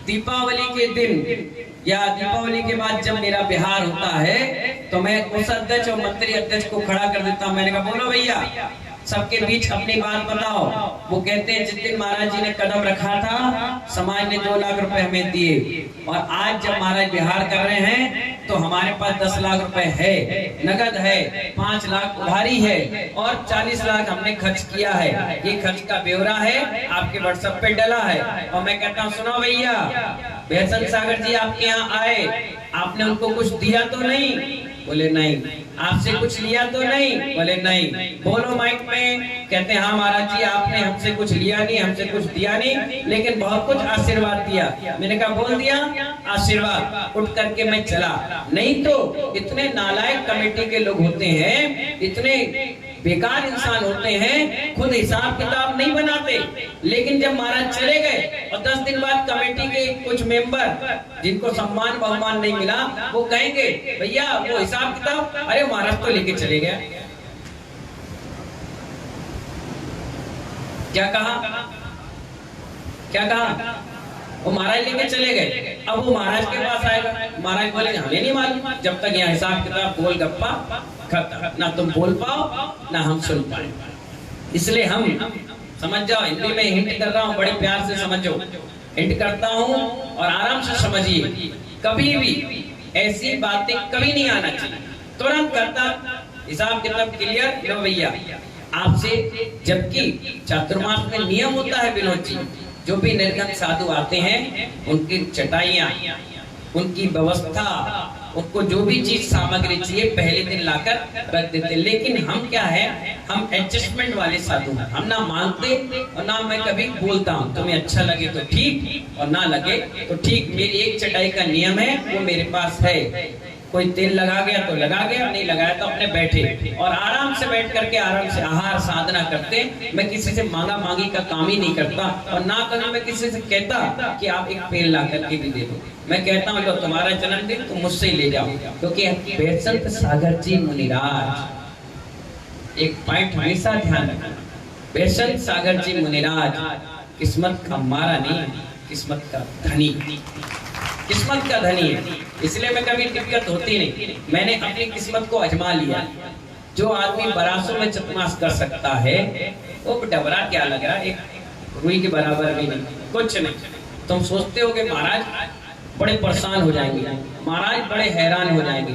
दीपावली के दिन या दीपावली के बाद जब मेरा बिहार होता है, तो मैं कोषाध्यक्ष और मंत्री अध्यक्ष को खड़ा कर देता हूँ। मैंने कहा बोलो भैया, सबके बीच अपनी बात बताओ। वो कहते हैं जिस दिन महाराज जी ने कदम रखा था, समाज ने 2 लाख रुपए हमें दिए, और आज जब महाराज बिहार कर रहे हैं तो हमारे पास 10 लाख रुपए है, नगद है, 5 लाख उधारी है और 40 लाख हमने खर्च किया है। ये खर्च का ब्यौरा है, आपके व्हाट्सएप पे डला है। और मैं कहता हूँ सुनो भैया, बेहसन सागर जी आपके यहाँ आए, आपने उनको कुछ दिया तो नहीं? बोले नहीं। आपसे कुछ लिया तो नहीं? बोले नहीं। बोलो माइक में। कहते हैं हाँ महाराज जी, आपने हमसे कुछ लिया नहीं, हमसे कुछ दिया नहीं, लेकिन बहुत कुछ आशीर्वाद दिया। मैंने कहा बोल दिया आशीर्वाद, उठ करके मैं चला। नहीं तो इतने नालायक कमेटी के लोग होते हैं, इतने बेकार इंसान होते हैं, खुद हिसाब किताब नहीं बनाते, लेकिन जब महाराज चले गए और 10 दिन बाद कमेटी के कुछ मेंबर जिनको सम्मान बहुमान नहीं मिला, वो कहेंगे भैया वो हिसाब किताब, अरे महाराज तो लेके चले गया। क्या कहा? क्या कहा? वो महाराज लेके चले गए। अब वो महाराज के पास आएगा, महाराज बोले हमें नहीं मालूम, जब तक यहाँ हिसाब किताब गोल गप्पा खत्म, ना तुम बोल पाओ ना हम सुन पाए। इसलिए हम समझ जाओ, हिंदी में हिंट कर रहा हूँ, बड़े प्यार से समझो, हिंट करता हूँ और आराम से समझिए। कभी भी ऐसी बातें कभी नहीं आना चाहिए, तुरंत करता हिसाब किताब क्लियर लो भैया आपसे। जबकि चातुर्मास में नियम होता है विनोद जी, जो भी निर्गत साधु आते हैं उनकी चटाइयाँ, उनकी व्यवस्था, उनको जो भी चीज सामग्री चाहिए पहले दिन लाकर रख देते। लेकिन हम क्या है, हम एडजस्टमेंट वाले साधु हैं। हम ना मांगते और ना मैं कभी बोलता हूँ तुम्हें अच्छा लगे तो ठीक और ना लगे तो ठीक। मेरी एक चटाई का नियम है, वो मेरे पास है। कोई तेल लगा गया तो लगा गया, नहीं लगाया तो अपने बैठे और आराम से बैठ करके आराम से आहार साधना करते। मैं किसी से मांगा मांगी का काम ही नहीं करता और ना कभी मैं किसी से कहता कि आप एक पेड़ ला करके भी दे दो। मैं कहता हूँ लो तुम्हारा जन्मदिन तुम मुझसे ही ले जाओ, क्योंकि बेसंत सागर जी मुनिराज, एक पॉइंट हमेशा ध्यान रखना, बेसंत सागर जी मुनिराज किस्मत का मारा नहीं, किस्मत का धनी, किस्मत का धनी है। इसलिए मैं कभी दिक्कत होती नहीं। मैंने अपनी किस्मत को आजमा लिया। जो आदमी बरासों में चतमाश कर सकता है वो डबरा क्या लग रहा है, एक रुई के बराबर भी नहीं, कुछ नहीं। तुम सोचते हो कि महाराज बड़े परेशान हो जाएंगे, महाराज बड़े हैरान हो जाएंगे।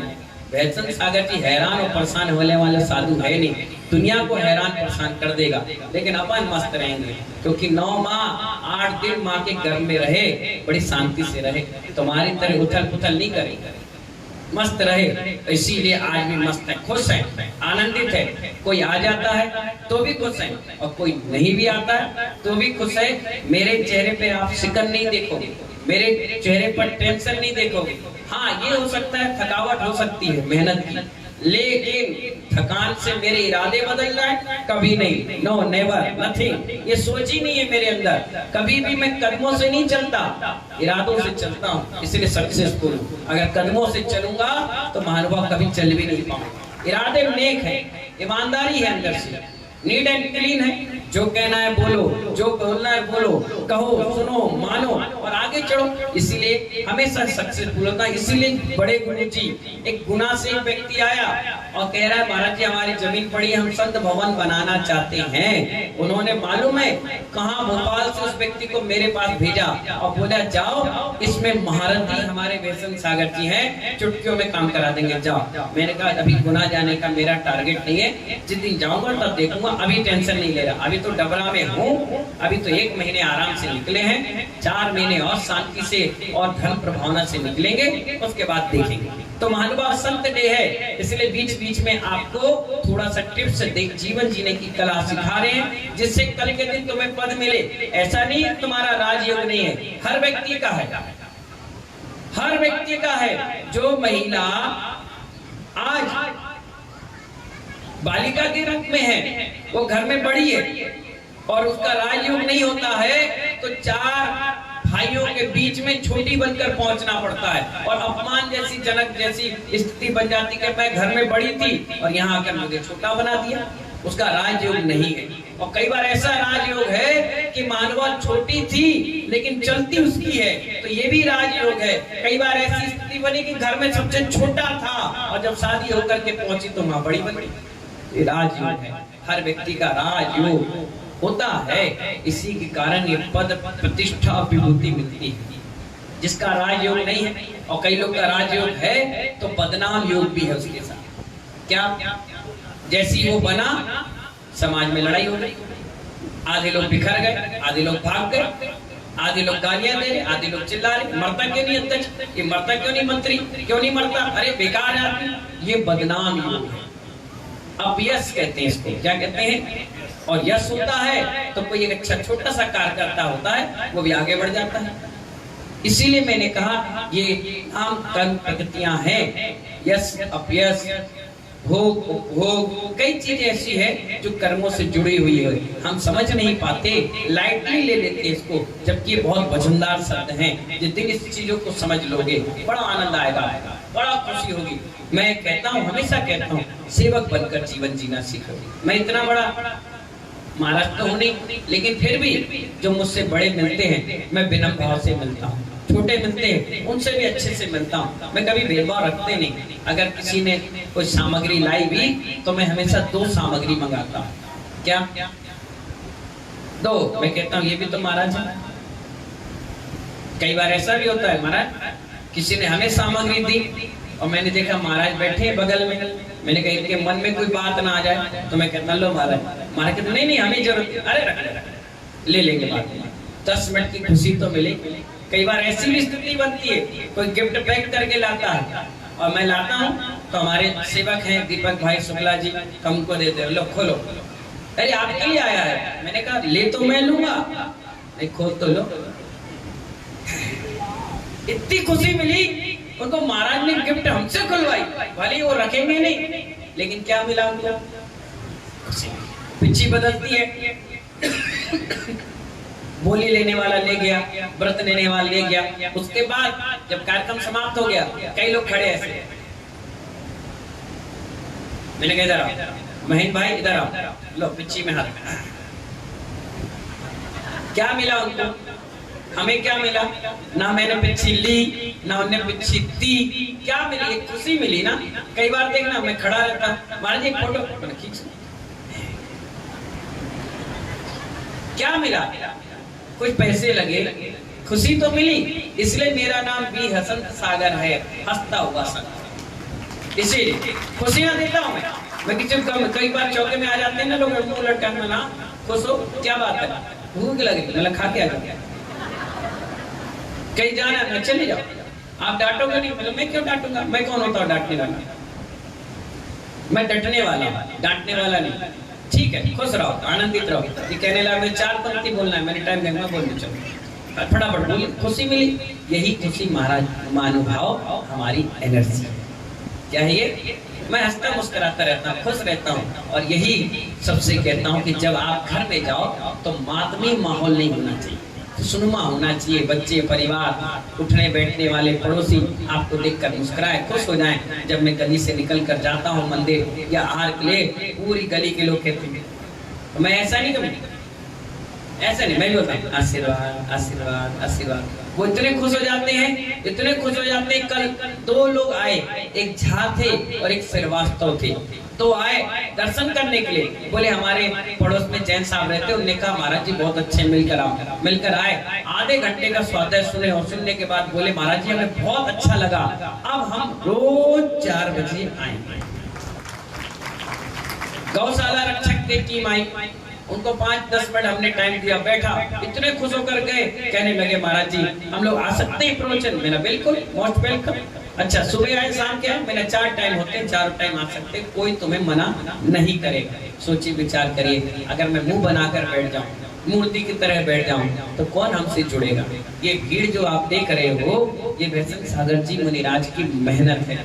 बेसंत सागर जी हैरान और परेशान होने वाले साधु है नहीं, दुनिया को हैरान परेशान कर देगा, लेकिन अपन मस्त रहेंगे, क्योंकि 9 माह 8 दिन माँ के गर्भ में रहे, बड़ी शांति से रहे, तुम्हारी तरह उथल पुथल नहीं करेगा, मस्त रहे। इसीलिए आज भी मस्त है, खुश है, आनंदित है। कोई आ जाता है तो भी खुश है और कोई नहीं भी आता है तो भी खुश है। मेरे चेहरे पे आप शिकन नहीं देखोगे, मेरे चेहरे पर टेंशन नहीं देखोगे। हाँ, ये हो सकता है थकावट हो सकती है मेहनत की, लेकिन थकान से मेरे इरादे बदल जाए कभी नहीं, नो नेवर नथिंग। ये सोच ही नहीं है मेरे अंदर। कभी भी मैं कदमों से नहीं चलता, इरादों से चलता हूँ, इसलिए सक्सेसफुल हूँ। अगर कदमों से चलूंगा तो महानुभाव कभी चल भी नहीं पाऊंगा। इरादे नेक है, ईमानदारी है अंदर से, नीट एंड क्लीन है। जो कहना है बोलो, जो बोलना है बोलो, कहो, सुनो, मानो और आगे चढ़ो। इसीलिए हमेशा सक्सेसफुल होता है। इसीलिए बड़े गुरु जी, एक गुना से एक व्यक्ति आया और कह रहा है महाराज जी हमारी जमीन पड़ी, हम संत भवन बनाना चाहते हैं। उन्होंने मालूम है कहाँ, भोपाल से उस व्यक्ति को मेरे पास भेजा और बोला जाओ, इसमें महारथी हमारे बेसंत सागर जी हैं, चुटकियों में काम करा देंगे, जाओ। मैंने कहा अभी गुना जाने का मेरा टारगेट नहीं है, जिस दिन जाऊंगा तब देखूंगा, अभी टेंशन नहीं ले रहा। अभी तो डबरा में हूँ, अभी तो 1 महीने आराम से निकले हैं, 4 महीने और शांति से और धन प्रभावना से निकलेंगे, उसके बाद देखेंगे। तो महानुभाव संत डे है, इसलिए बीच बीच में आपको थोड़ा सा टिप्स जीवन जीने की कला सिखा रहे हैं, जिससे कल के दिन तुम्हें पद मिले। ऐसा नहीं तुम्हारा राजयोग नहीं है, हर व्यक्ति का है, हर व्यक्ति का है। जो महिला आज बालिका के रूप में है, वो घर में बड़ी है और उसका राजयोग नहीं होता है, तो 4 भाइयों के बीच में छोटी बनकर पहुंचना पड़ता है और अपमान जैसी, जनक जैसी स्थिति बन जाती कि मैं घर में बड़ी थी और यहाँ आकर मुझे छोटा बना दिया। उसका राजयोग नहीं है। और कई बार ऐसा राजयोग है कि मानवा छोटी थी लेकिन चलती उसकी है, तो ये भी राजयोग है। कई बार ऐसी स्थिति बनी कि घर में सबसे छोटा था और जब शादी होकर के पहुंची तो माँ बड़ी बन गई। ये राजयोग है, हर व्यक्ति का राजयोग होता है। इसी के कारण ये पद प्रतिष्ठा विभूति मिलती है। जिसका राजयोग नहीं है, और कई लोग का राजयोग है तो बदनाम योग भी है उसके साथ। क्या? जैसी वो बना, समाज में लड़ाई हो गई, आधे लोग बिखर गए, आधे लोग भाग गए, आधे लोग गालियां दे रहे, आधे लोग चिल्ला रहे, मरता क्यों नहीं अध्यक्ष, ये मरता क्यों नहीं मंत्री, क्यों नहीं मरता, अरे बेकार आदमी। ये बदनाम योग है। अब यश कहते हैं इसको, क्या कहते हैं? और यश होता है तो कोई एक अच्छा छोटा सा कार्यकर्ता होता है, वो भी आगे बढ़ जाता है। इसीलिए मैंने कहा ये नाम कर्म प्रकृतियां हैं, यश अपयश भोग उपभोग, कई चीजें ऐसी है जो कर्मों से जुड़ी हुई है, हम समझ नहीं पाते, लाइटली ले लेते हैं इसको, जबकि ये बहुत वजनदार शब्द हैं। जिस दिन इस चीजों को समझ लोगे बड़ा आनंद आएगा, बड़ा खुशी होगी। मैं कहता हूँ, हमेशा कहता हूँ, सेवक बनकर जीवन जीना सीखो। मैं इतना बड़ा महाराज तो हूँ नहीं, लेकिन फिर भी जो मुझसे बड़े मिलते हैं मैं विनम्र भाव से मिलता हूँ, छोटे मिलते हैं उनसे भी अच्छे से मिलता हूँ। मैं कभी भेदभाव रखते नहीं। अगर किसी ने कोई सामग्री लाई भी तो मैं हमेशा 2 सामग्री मंगाता हूँ। क्या? 2। मैं कहता हूँ ये भी तो महाराज है। कई बार ऐसा भी होता है, महाराज किसी ने हमें सामग्री दी और मैंने देखा महाराज बैठे हैं बगल में, मैंने कहा इनके मन में कोई बात ना आ जाए, तो मैं कहता लो महाराज, महाराज कहते नहीं हमें जरूरत, अरे रख ले लेंगे बाद में, 10 मिनट की खुशी तो मिलेगी। कई बार ऐसी भी स्थिति बनती है, कोई गिफ्ट पैक करके लाता है और मैं लाता हूँ तो हमारे सेवक हैं दीपक भाई शुक्ला जी, कम को देते लो खोलो। अरे आपके लिए आया है। मैंने कहा ले तो मैं लूंगा, नहीं खोल तो लो। इतनी खुशी मिली उनको, महाराज ने गिफ्ट हमसे खुलवाई, भले वो रखेंगे नहीं लेकिन क्या मिला उनको, पिच्ची बदलती है। बोली लेने वाला ले गया, व्रत लेने वाला ले गया। उसके बाद जब कार्यक्रम समाप्त हो गया, कई लोग खड़े ऐसे, मैंने कहा इधर आओ महीन भाई, इधर आओ, लो पिच्ची में हाथ। क्या मिला उनको, हमें क्या मिला? ना मैंने पिच्ची ली ना उन्हें पिच्ची दी। क्या मिली? एक खुशी मिली ना। कई बार देखना मैं खड़ा रहता, महाराज एक फोटो खींच, क्या मिला? कुछ पैसे लगे, खुशी तो मिली। इसलिए मेरा नाम भी हसंत सागर है, हंसता हुआ संत। इसीलिए खुशियां देता हूं मैं किसी कई बार चौके में आ जाते हैं ना लोग, मुंह लटकाने ना, खुश हो, क्या बात है, भूख लगी, मतलब खा के आ जाओ, कहीं जाना है चले जाओ, आप डांटोगे नहीं, मतलब मैं क्यों डांटूंगा, मैं कौन होता हूँ डांटने वाला, मैं डटने वाला, डांटने वाला नहीं। ठीक है, खुश रहो, आनंदित रहो। ये कहने लगा मैं 4 पंक्ति बोलना है, मैंने टाइम देखना, बोल चलो फटाफट बोल, खुशी मिली। यही खुशी महाराज महानुभाव हमारी एनर्जी क्या है ये। मैं हंसता मुस्कुराता रहता हूँ, खुश रहता हूँ, और यही सबसे कहता हूँ कि जब आप घर में जाओ तो मातमी माहौल नहीं होना चाहिए, खुशनुमा होना चाहिए। बच्चे, परिवार, उठने बैठने वाले पड़ोसी आपको देखकर मुस्कुराए, खुश हो जाएं। जब मैं गली से निकल कर जाता हूँ मंदिर या आहार के लिए, पूरी गली के लोग कहते हैं, तो मैं ऐसा नहीं करूँ, ऐसा नहीं, मैं भी होता हूँ आशीर्वाद आशीर्वाद आशीर्वाद। वो इतने खुश हो जाते हैं, इतने खुश हो जाते हैं। कल 2 लोग आए, एक झा थे और एक श्रीवास्तव थे, तो आए दर्शन करने के लिए। बोले हमारे पड़ोस में जैन साहब रहते, उन्होंने कहा महाराज जी बहुत अच्छे, मिलकर आओ। मिलकर आए, आधे घंटे का स्वाध्याय सुने, और सुनने के बाद बोले महाराज जी हमें बहुत अच्छा लगा, अब हम रोज 4 बजे आएंगे। गौशाला रक्षक की टीम आई, उनको 5-10 मिनट हमने टाइम दिया, बैठा, इतने खुश होकर गए, कहने लगे महाराज जी हम लोग आ सकते हैं प्रवचन? मेरा बिल्कुल, मोस्ट वेलकम। अच्छा सुबह आए शाम के आए? मेरा 4 टाइम होते हैं, 4 टाइम आ सकते हैं, कोई तुम्हें मना नहीं करेगा। सोचिए, विचार करिए, अगर मैं मुंह बनाकर बैठ जाऊं, मूर्ति की तरह बैठ जाऊं, तो कौन हमसे जुड़ेगा? ये भीड़ जो आप देख रहे हो, ये हसंत सागर जी मुनिराज की मेहनत है,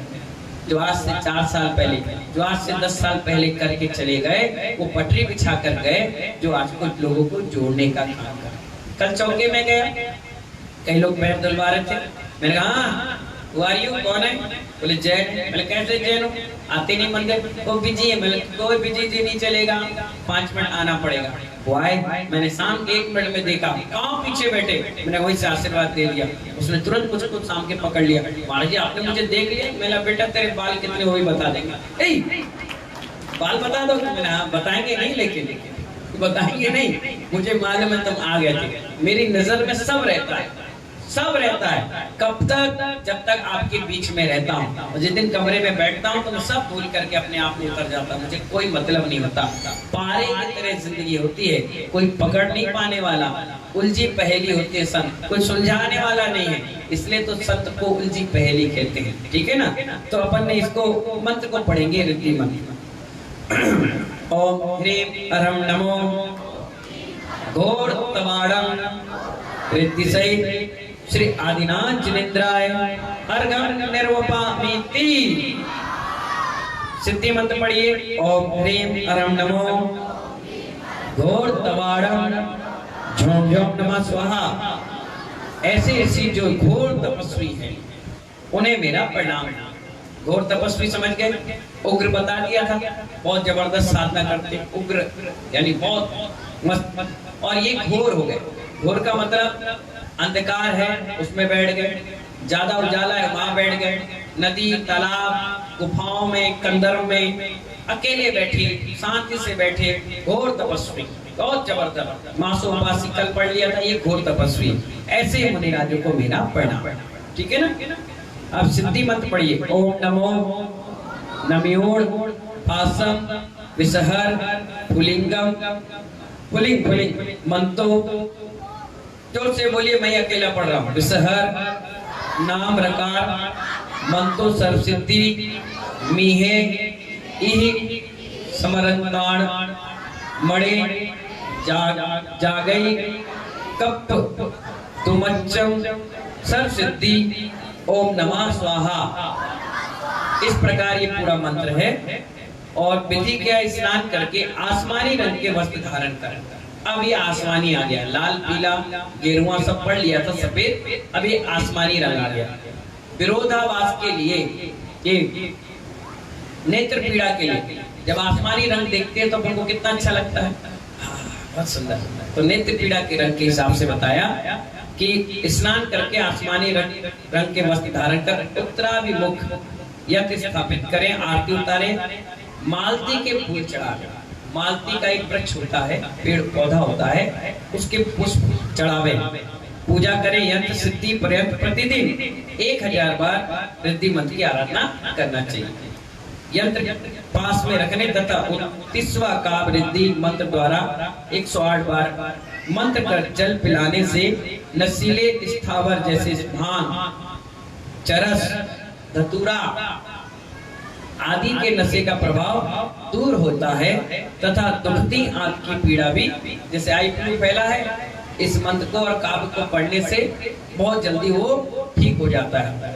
जो आज से 4 साल पहले, जो आज से 10 साल पहले करके चले गए। वो पटरी बिछा कर गए, जो आज कुछ लोगों को जोड़ने का काम कर। कल चौके में गया, कई लोग पैर धुलवा रहे थे, मैंने कहा हाँ कौन है? बोले जैन। बोले कैसे जैन हो, आते नहीं मंदिर? वो बिजी है। बोले कोई बिजी जी नहीं चलेगा, 5 मिनट आना पड़ेगा। वो आए, मैंने शाम के 1 मिनट में देखा, कहाँ पीछे बैठे, मैंने वहीं से आशीर्वाद दे दिया। उसने तुरंत मुझको शाम के पकड़ लिया, महाराज जी आपने मुझे देख लिया? मेरा बेटा तेरे बाल कितने हो बता देंगे, बाल बता दो? मैंने हाँ बताएंगे नहीं, लेकिन बताएंगे नहीं, मुझे मालूम है तुम आ गए थे। मेरी नजर में सब रहता है, सब रहता है। कब तक? जब तक आपके बीच में रहता हूँ। और जिस दिन कमरे में बैठता हूँ तो मैं सब भूल करके अपने आप में उतर जाता हूँ, मुझे कोई मतलब नहीं होता। पारे की तरह जिंदगी होती है, कोई पकड़ नहीं पाने वाला, उलझी पहेली होती है संत, कोई सुलझाने वाला नहीं है, इसलिए तो संत को उलझी पहेली कहते हैं। ठीक है ना? तो अपन ने इसको मंत्र को पढ़ेंगे, रिद्धि मंत्र। ओम ह्रीं अरहं नमो घोर तवाड़ं रिद्धि सहित श्री आदिनाथ जिनेन्द्राय अर्घं निर्वपामीति। सिद्धि मंत्र पढ़िए। ओम ह्रीं अरहं नमो घोर तवाड़ं झों झों नमः स्वाहा। ऐसे ऐसी जो घोर तपस्वी है उन्हें मेरा प्रणाम। घोर तपस्वी समझ गए? उग्र बता दिया था, बहुत जबरदस्त साधना करते, उग्र यानी बहुत मस्त। और ये घोर हो गए। घोर का मतलब अंधकार है उसमें बैठ गए, ज्यादा उजाला है वहां बैठ गए, नदी तालाब गुफाओं में कंदर में अकेले बैठे, शांति से बैठे, घोर तपस्वी, बहुत जबरदस्त। मासूपासी कल पढ़ लिया था, ये घोर तपस्वी। ऐसे मुनिराजों को मेरा प्रणाम। ठीक है ना? अब सिद्धि मंत्र पढ़िए। ओम नमो नम्योड़ पासम विसहर पुलिंगम। पुलिंग पुलिंग मंतो, जोर से बोलिए, मैं अकेला पढ़ रहा हूँ। विसहर नाम रकार मंतो सर्वसिद्धि मीहे इहि समरंताण मणे जागई कप तुमच्चम सर्वसिद्धि ओम नमः स्वाहा। इस प्रकार ये पूरा मंत्र है। और विधि क्या, स्नान करके आसमानी रंग के वस्त्र धारण कर। अब ये आसमानी आ गया, लाल पीला गेरुआ सब पढ़ लिया था, सफेद, अब ये आसमानी रंग आ गया। विरोधाभास के लिए, ये नेत्र पीड़ा के लिए, जब आसमानी रंग देखते हैं तो अपन को कितना अच्छा लगता है, बहुत सुंदर। तो नेत्र पीड़ा के रंग के हिसाब से बताया कि स्नान करके आसमानी रंग के वस्त्र धारण कर उत्तराभिमुख यज्ञ स्थापित करें, आरती उतारें, मालती के फूल चढ़ावे। मालती का एक वृक्ष होता है, पेड़ पौधा होता है, उसके पुष्प चढ़ावे, पूजा करें। यंत्र सिद्धि पर्यंत प्रतिदिन 1000 बार रिद्धि मंत्र की आराधना करना चाहिए। यंत्र पास में रखने तथा 29वां काव्य रिद्धि मंत्र द्वारा 108 बार मंत्र कर जल पिलाने से नशीले स्थावर जैसे भांग, चरस, धतूरा आदि के नशे का प्रभाव दूर होता है तथा दुखती आंख की पीड़ा भी, जैसे आई फ्लू फैला है, इस मंत्र को और काव्य को पढ़ने से बहुत जल्दी वो ठीक हो जाता है।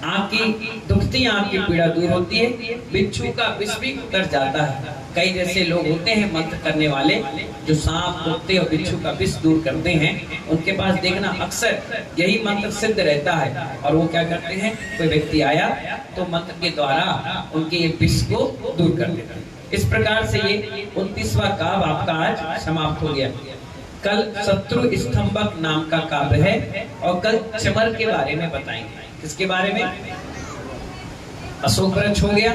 आंख की दुखती आंख की पीड़ा दूर होती है, बिच्छू का विष भी उतर जाता है। कई जैसे लोग होते हैं मंत्र करने वाले, जो सांप, कुत्ते और बिच्छू का विष दूर करते हैं, उनके पास देखना अक्सर यही मंत्र सिद्ध रहता है। और वो क्या करते हैं, कोई व्यक्ति आया तो मंत्र के द्वारा उनके ये विष को दूर कर देते हैं। इस प्रकार से ये 29वां काव्य आपका आज समाप्त हो गया। कल शत्रु स्तंभक नाम का काव्य है और कल चमर के बारे में बताएंगे। किसके बारे में? अशोक वृक्ष हो गया,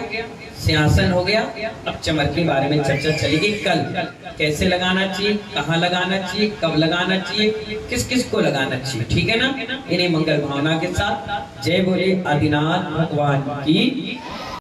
सिंहासन हो गया, अब चमर के बारे में चर्चा चलेगी। कल कैसे लगाना चाहिए, कहाँ लगाना चाहिए, कब लगाना चाहिए, किस किस को लगाना चाहिए, ठीक है ना। इन्हीं मंगल भावना के साथ जय बोले आदिनाथ भगवान की।